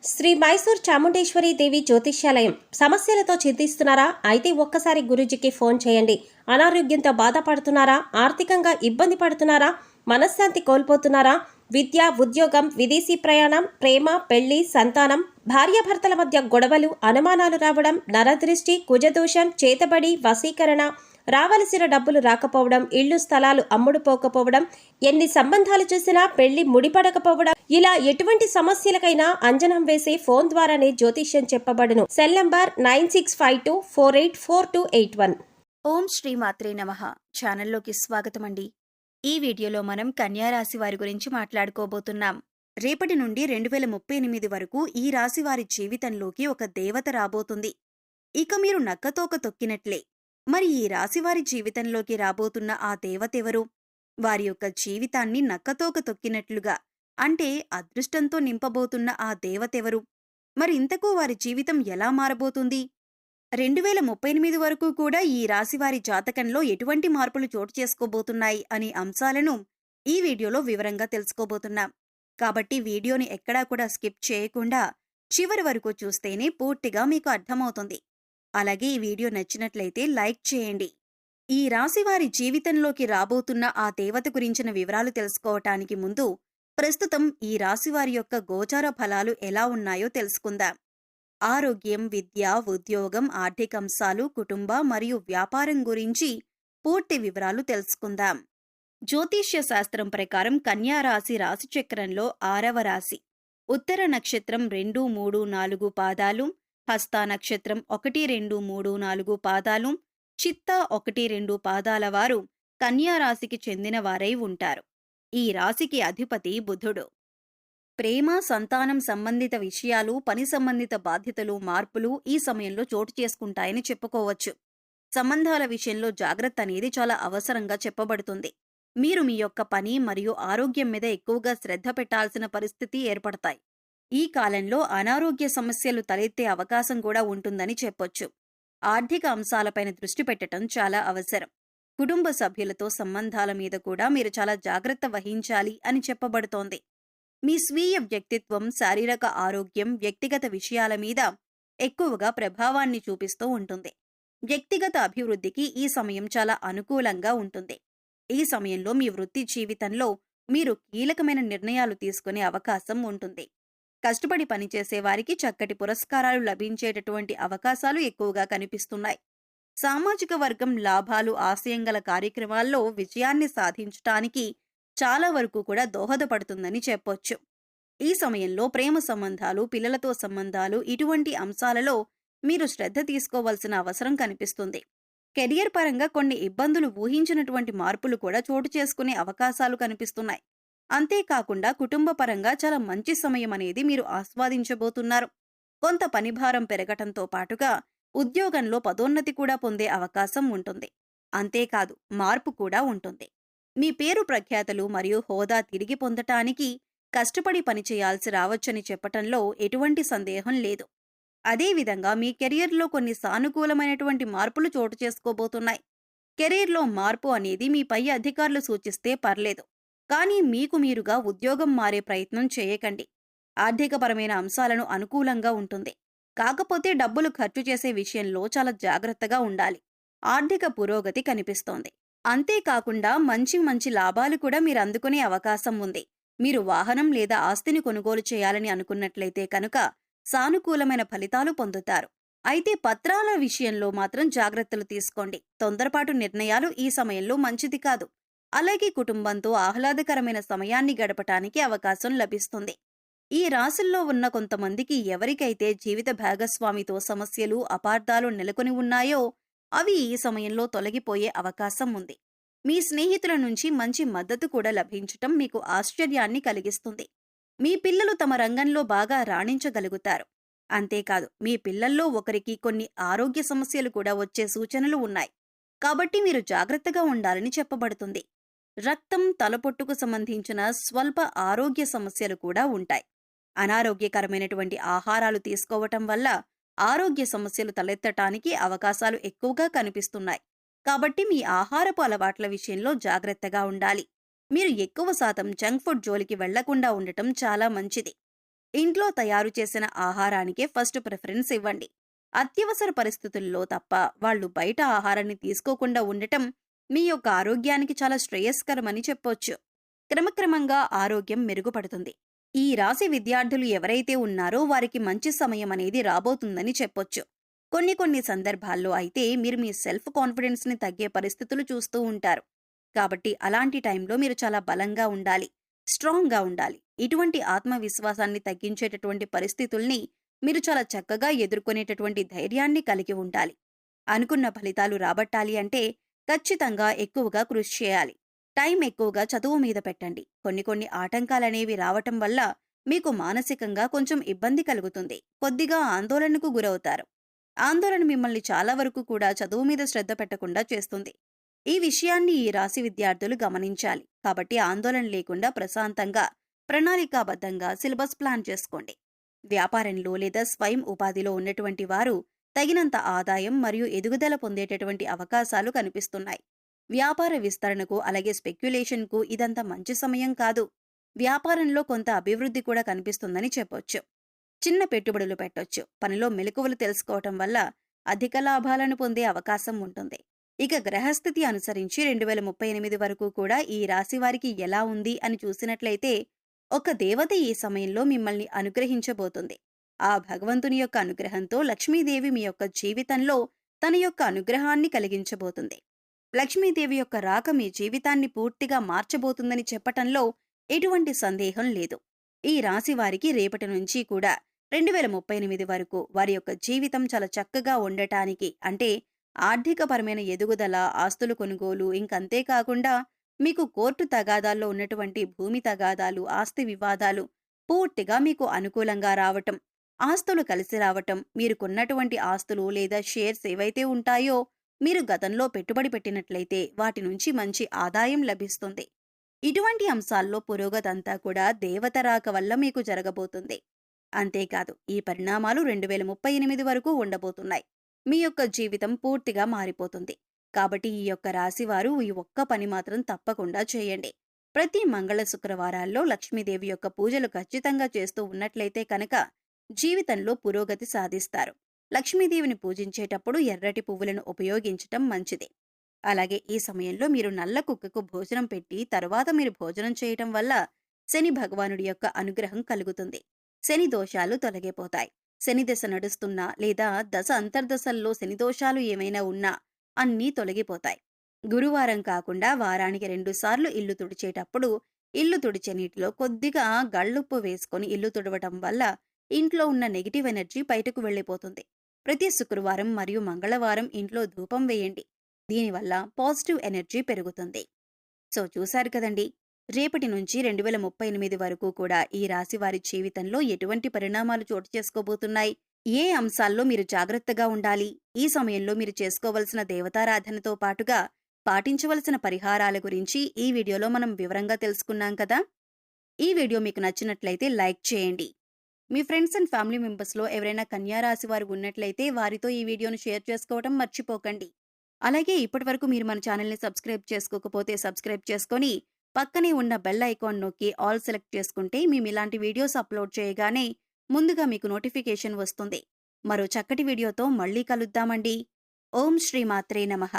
శ్రీ మైసూర్ చాముండేశ్వరి దేవి జ్యోతిష్యాలయం. సమస్యలతో చింతిస్తున్నారా? అయితే ఒక్కసారి గురూజీకి ఫోన్ చేయండి. అనారోగ్యంతో బాధపడుతున్నారా? ఆర్థికంగా ఇబ్బంది పడుతున్నారా? మనశ్శాంతి కోల్పోతున్నారా? విద్య, ఉద్యోగం, విదేశీ ప్రయాణం, ప్రేమ, పెళ్లి, సంతానం, భార్యాభర్తల మధ్య గొడవలు, అనుమానాలు రావడం, నరదృష్టి, కుజదోషం, చేతబడి, వశీకరణ, రావలసిన డబ్బులు రాకపోవడం, ఇళ్లు స్థలాలు అమ్ముడుపోకపోవడం, ఎన్ని సంబంధాలు చూసినా పెళ్లి ముడిపడకపోవడం, ఇలా ఎటువంటి సమస్యలకైనా అంజనం వేసే ఫోన్ ద్వారానే జ్యోతిష్యం చెప్పబడును. Cell number 9652484281. ఓం శ్రీ మాత్రే నమః. ఛానల్లోకి స్వాగతం అండి. ఈ వీడియోలో మనం కన్యా రాశి వారి గురించి మాట్లాడుకోబోతున్నాం. రేపటి నుండి 2038 వరకు ఈ రాశి వారి జీవితంలోకి ఒక దేవత రాబోతుంది. ఇక మీరు నక్కతోక తొక్కినట్లే. మరి ఈ రాశివారి జీవితంలోకి రాబోతున్న ఆ దేవతెవరు? వారి యొక్క జీవితాన్ని నక్కతోక తొక్కినట్లుగా అంటే అదృష్టంతో నింపబోతున్న ఆ దేవతెవరు? మరింతకు వారి జీవితం ఎలా మారబోతుంది? 2038 వరకు కూడా ఈ రాశివారి జాతకంలో ఎటువంటి మార్పులు చోటు చేసుకోబోతున్నాయి అనే అంశాలను ఈ వీడియోలో వివరంగా తెలుసుకోబోతున్నాం. కాబట్టి వీడియోని ఎక్కడా కూడా స్కిప్ చేయకుండా చివరి వరకు చూస్తేనే పూర్తిగా మీకు అర్థమవుతుంది. అలాగే ఈ వీడియో నచ్చినట్లయితే లైక్ చేయండి. ఈ రాశివారి జీవితంలోకి రాబోతున్న ఆ దేవత గురించిన వివరాలు తెలుసుకోవటానికి ముందు ప్రస్తుతం ఈ రాశివారి యొక్క గోచార ఫలాలు ఎలా ఉన్నాయో తెలుసుకుందాం. ఆరోగ్యం, విద్య, ఉద్యోగం, ఆర్థికంశాలు, కుటుంబ మరియు వ్యాపారం గురించి పూర్తి వివరాలు తెలుసుకుందాం. జ్యోతిష్య శాస్త్రం ప్రకారం కన్యా రాశి రాశిచక్రంలో 6వ రాశి. ఉత్తర నక్షత్రం 2, 3, 4 పాదాలు, హస్త నక్షత్రం 1, 2, 3, 4 పాదాలు, చిత్త 1, 2 పాదాల వారు కన్యా రాశికి చెందిన వారై ఉంటారు. ఈ రాశికి అధిపతి బుధుడు. ప్రేమ, సంతానం సంబంధిత విషయాలు, పని సంబంధిత బాధ్యతలు, మార్పులు ఈ సమయంలో చోటు చేసుకుంటాయని చెప్పుకోవచ్చు. సంబంధాల విషయంలో జాగ్రత్త అనేది చాలా అవసరంగా చెప్పబడుతుంది. మీరు మీ యొక్క పని మరియు ఆరోగ్యం మీద ఎక్కువగా శ్రద్ధ పెట్టాల్సిన పరిస్థితి ఏర్పడతాయి. ఈ కాలంలో అనారోగ్య సమస్యలు తలెత్తే అవకాశం కూడా ఉంటుందని చెప్పొచ్చు. ఆర్థిక అంశాలపైన దృష్టి పెట్టడం చాలా అవసరం. కుటుంబ సభ్యులతో సంబంధాల మీద కూడా మీరు చాలా జాగ్రత్త వహించాలి అని చెప్పబడుతోంది. మీ స్వీయ వ్యక్తిత్వం, శారీరక ఆరోగ్యం, వ్యక్తిగత విషయాల మీద ఎక్కువగా ప్రభావాన్ని చూపిస్తూ ఉంటుంది. వ్యక్తిగత అభివృద్ధికి ఈ సమయం చాలా అనుకూలంగా ఉంటుంది. ఈ సమయంలో మీ వృత్తి జీవితంలో మీరు కీలకమైన నిర్ణయాలు తీసుకునే అవకాశం ఉంటుంది. కష్టపడి పనిచేసే వారికి చక్కటి పురస్కారాలు లభించేటటువంటి అవకాశాలు ఎక్కువగా కనిపిస్తున్నాయి. సామాజిక వర్గం లాభాలు, ఆశయం గల కార్యక్రమాల్లో విజయాన్ని సాధించటానికి చాలా వరకు కూడా దోహదపడుతుందని చెప్పొచ్చు. ఈ సమయంలో ప్రేమ సంబంధాలు, పిల్లలతో సంబంధాలు ఇటువంటి అంశాలలో మీరు శ్రద్ధ తీసుకోవాల్సిన అవసరం కనిపిస్తుంది. కెరియర్ పరంగా కొన్ని ఇబ్బందులు, ఊహించినటువంటి మార్పులు కూడా చోటు చేసుకునే అవకాశాలు కనిపిస్తున్నాయి. అంతేకాకుండా కుటుంబ పరంగా చాలా మంచి సమయం అనేది మీరు ఆస్వాదించబోతున్నారు. కొంత పనిభారం పెరగటంతో పాటుగా ఉద్యోగంలో పదోన్నతి కూడా పొందే అవకాశం ఉంటుంది. అంతేకాదు మార్పు కూడా ఉంటుంది. మీ పేరు ప్రఖ్యాతలు మరియు హోదా తిరిగి పొందటానికి కష్టపడి పనిచేయాల్సి రావచ్చని చెప్పటంలో ఎటువంటి సందేహం లేదు. అదేవిధంగా మీ కెరియర్లో కొన్ని సానుకూలమైనటువంటి మార్పులు చోటు చేసుకోబోతున్నాయి. కెరీర్లో మార్పు అనేది మీ పై అధికారులు సూచిస్తే పర్లేదు, కానీ మీకు మీరుగా ఉద్యోగం మారే ప్రయత్నం చేయకండి. ఆర్థికపరమైన అంశాలను అనుకూలంగా ఉంటుంది. కాకపోతే డబ్బులు ఖర్చు చేసే విషయంలో చాలా జాగ్రత్తగా ఉండాలి. ఆర్థిక పురోగతి కనిపిస్తోంది. అంతేకాకుండా మంచి మంచి లాభాలు కూడా మీరు అందుకునే అవకాశం ఉంది. మీరు వాహనం లేదా ఆస్తిని కొనుగోలు చేయాలని అనుకున్నట్లయితే కనుక సానుకూలమైన ఫలితాలు పొందుతారు. అయితే పత్రాల విషయంలో మాత్రం జాగ్రత్తలు తీసుకోండి. తొందరపాటు నిర్ణయాలు ఈ సమయంలో మంచిది కాదు. అలాగే కుటుంబంతో ఆహ్లాదకరమైన సమయాన్ని గడపటానికి అవకాశం లభిస్తుంది. ఈ రాశుల్లో ఉన్న కొంతమందికి ఎవరికైతే జీవిత భాగస్వామితో సమస్యలు, అపార్థాలు నెలకొని ఉన్నాయో అవి ఈ సమయంలో తొలగిపోయే అవకాశం ఉంది. మీ స్నేహితుల నుంచి మంచి మద్దతు కూడా లభించటం మీకు ఆశ్చర్యాన్ని కలిగిస్తుంది. మీ పిల్లలు తమ రంగంలో బాగా రాణించగలుగుతారు. అంతేకాదు మీ పిల్లల్లో ఒకరికి కొన్ని ఆరోగ్య సమస్యలు కూడా వచ్చే సూచనలు ఉన్నాయి. కాబట్టి మీరు జాగ్రత్తగా ఉండాలని చెప్పబడుతుంది. రక్తం, తలపొట్టుకు సంబంధించిన స్వల్ప ఆరోగ్య సమస్యలు కూడా ఉంటాయి. అనారోగ్యకరమైనటువంటి ఆహారాలు తీసుకోవటం వల్ల ఆరోగ్య సమస్యలు తలెత్తటానికి అవకాశాలు ఎక్కువగా కనిపిస్తున్నాయి. కాబట్టి మీ ఆహారపు అలవాట్ల విషయంలో జాగ్రత్తగా ఉండాలి. మీరు ఎక్కువ శాతం జంక్ ఫుడ్ జోలికి వెళ్లకుండా ఉండటం చాలా మంచిది. ఇంట్లో తయారు చేసిన ఆహారానికే ఫస్ట్ ప్రిఫరెన్స్ ఇవ్వండి. అత్యవసర పరిస్థితుల్లో తప్ప వాళ్ళు బయట ఆహారాన్ని తీసుకోకుండా ఉండటం మీ యొక్క ఆరోగ్యానికి చాలా శ్రేయస్కరమని చెప్పొచ్చు. క్రమక్రమంగా ఆరోగ్యం మెరుగుపడుతుంది. ఈ రాశి విద్యార్థులు ఎవరైతే ఉన్నారో వారికి మంచి సమయం అనేది రాబోతుందని చెప్పొచ్చు. కొన్ని సందర్భాల్లో అయితే మీరు మీ సెల్ఫ్ కాన్ఫిడెన్స్ని తగ్గే పరిస్థితులు చూస్తూ ఉంటారు. కాబట్టి అలాంటి టైంలో మీరు చాలా బలంగా ఉండాలి, స్ట్రాంగ్గా ఉండాలి. ఇటువంటి ఆత్మవిశ్వాసాన్ని తగ్గించేటటువంటి పరిస్థితుల్ని మీరు చాలా చక్కగా ఎదుర్కొనేటటువంటి ధైర్యాన్ని కలిగి ఉండాలి. అనుకున్న ఫలితాలు రాబట్టాలి అంటే ఖచ్చితంగా ఎక్కువగా కృషి చేయాలి. టైం ఎక్కువగా చదువు మీద పెట్టండి. కొన్ని ఆటంకాలనేవి రావటం వల్ల మీకు మానసికంగా కొంచెం ఇబ్బంది కలుగుతుంది. కొద్దిగా ఆందోళనకు గురవుతారు. ఆందోళన మిమ్మల్ని చాలా వరకు కూడా చదువు మీద శ్రద్ధ పెట్టకుండా చేస్తుంది. ఈ విషయాన్ని ఈ రాశి విద్యార్థులు గమనించాలి. కాబట్టి ఆందోళన లేకుండా ప్రశాంతంగా, ప్రణాళికాబద్ధంగా సిలబస్ ప్లాన్ చేసుకోండి. వ్యాపారంలో లేదా స్వయం ఉపాధిలో ఉన్నటువంటి వారు తగినంత ఆదాయం మరియు ఎదుగుదల పొందేటటువంటి అవకాశాలు కనిపిస్తున్నాయి. వ్యాపార విస్తరణకు అలాగే స్పెక్యులేషన్కు ఇదంతా మంచి సమయం కాదు. వ్యాపారంలో కొంత అభివృద్ధి కూడా కనిపిస్తుందని చెప్పొచ్చు. చిన్న పెట్టుబడులు పెట్టొచ్చు. పనిలో మెలకువలు తెలుసుకోవటం వల్ల అధిక లాభాలను పొందే అవకాశం ఉంటుంది. ఇక గ్రహస్థితి అనుసరించి 2038 వరకు కూడా ఈ రాశి వారికి ఎలా ఉంది అని చూసినట్లయితే ఒక దేవత ఈ సమయంలో మిమ్మల్ని అనుగ్రహించబోతుంది. ఆ భగవంతుని యొక్క అనుగ్రహంతో లక్ష్మీదేవి మీ యొక్క జీవితంలో తన యొక్క అనుగ్రహాన్ని కలిగించబోతుంది. లక్ష్మీదేవి యొక్క రాక మీ జీవితాన్ని పూర్తిగా మార్చబోతుందని చెప్పటంలో ఎటువంటి సందేహం లేదు. ఈ రాశి వారికి రేపటి నుంచి కూడా 2038 వరకు వారి యొక్క జీవితం చాలా చక్కగా ఉండటానికి, అంటే ఆర్థికపరమైన ఎదుగుదల, ఆస్తులు కొనుగోలు, ఇంకంతేకాకుండా మీకు కోర్టు తగాదాల్లో ఉన్నటువంటి భూమి తగాదాలు, ఆస్తి వివాదాలు పూర్తిగా మీకు అనుకూలంగా రావటం, ఆస్తులు కలిసి రావటం, మీరు కొన్నటువంటి ఆస్తులు లేదా షేర్స్ ఏవైతే ఉంటాయో మీరు గతంలో పెట్టుబడి పెట్టినట్లయితే వాటి నుంచి మంచి ఆదాయం లభిస్తుంది. ఇటువంటి అంశాల్లో పురోగతంతా కూడా దేవత రాక వల్ల మీకు జరగబోతుంది. అంతేకాదు ఈ పరిణామాలు 2038 వరకు ఉండబోతున్నాయి. మీ యొక్క జీవితం పూర్తిగా మారిపోతుంది. కాబట్టి ఈ యొక్క రాశివారు ఈ ఒక్క పని మాత్రం తప్పకుండా చేయండి. ప్రతి మంగళ శుక్రవారాల్లో లక్ష్మీదేవి యొక్క పూజలు ఖచ్చితంగా చేస్తూ ఉన్నట్లయితే కనుక జీవితంలో పురోగతి సాధిస్తారు. లక్ష్మీదేవిని పూజించేటప్పుడు ఎర్రటి పువ్వులను ఉపయోగించటం మంచిది. అలాగే ఈ సమయంలో మీరు నల్ల కుక్కకు భోజనం పెట్టి తరువాత మీరు భోజనం చేయటం వల్ల శని భగవానుడి యొక్క అనుగ్రహం కలుగుతుంది. శని దోషాలు తొలగిపోతాయి. శని దశ నడుస్తున్నా లేదా దశ అంతర్దశల్లో శని దోషాలు ఏమైనా ఉన్నా అన్నీ తొలగిపోతాయి. గురువారం కాకుండా వారానికి 2 సార్లు ఇల్లు తుడిచేటప్పుడు ఇల్లు తుడిచే నీటిలో కొద్దిగా గళ్ళుప్పు వేసుకొని ఇల్లు తుడవటం వల్ల ఇంట్లో ఉన్న నెగిటివ్ ఎనర్జీ బయటకు వెళ్ళిపోతుంది. ప్రతి శుక్రవారం మరియు మంగళవారం ఇంట్లో ధూపం వేయండి. దీనివల్ల పాజిటివ్ ఎనర్జీ పెరుగుతుంది. సో చూశారు కదండి, రేపటి నుంచి 2038 వరకు కూడా ఈ రాశి వారి జీవితంలో ఎటువంటి పరిణామాలు చోటు చేసుకోబోతున్నాయి, ఏ అంశాల్లో మీరు జాగ్రత్తగా ఉండాలి, ఈ సమయంలో మీరు చేసుకోవలసిన దేవతారాధనతో పాటుగా పాటించవలసిన పరిహారాల గురించి ఈ వీడియోలో మనం వివరంగా తెలుసుకున్నాం కదా. ఈ వీడియో మీకు నచ్చినట్లయితే లైక్ చేయండి. మీ ఫ్రెండ్స్ అండ్ ఫ్యామిలీ మెంబర్స్లో ఎవరైనా కన్యా రాశి వారు ఉన్నట్లయితే వారితో ఈ వీడియోను షేర్ చేసుకోవడం మర్చిపోకండి. అలాగే ఇప్పటివరకు మీరు మన ఛానల్ని సబ్స్క్రైబ్ చేసుకోకపోతే సబ్స్క్రైబ్ చేసుకొని పక్కనే ఉన్న బెల్ ఐకాన్ నొక్కి ఆల్ సెలెక్ట్ చేసుకుంటే మేము ఇలాంటి వీడియోస్ అప్లోడ్ చేయగానే ముందుగా మీకు నోటిఫికేషన్ వస్తుంది. మరో చక్కటి వీడియోతో మళ్ళీ కలుద్దామండి. ఓం శ్రీ మాత్రే నమః.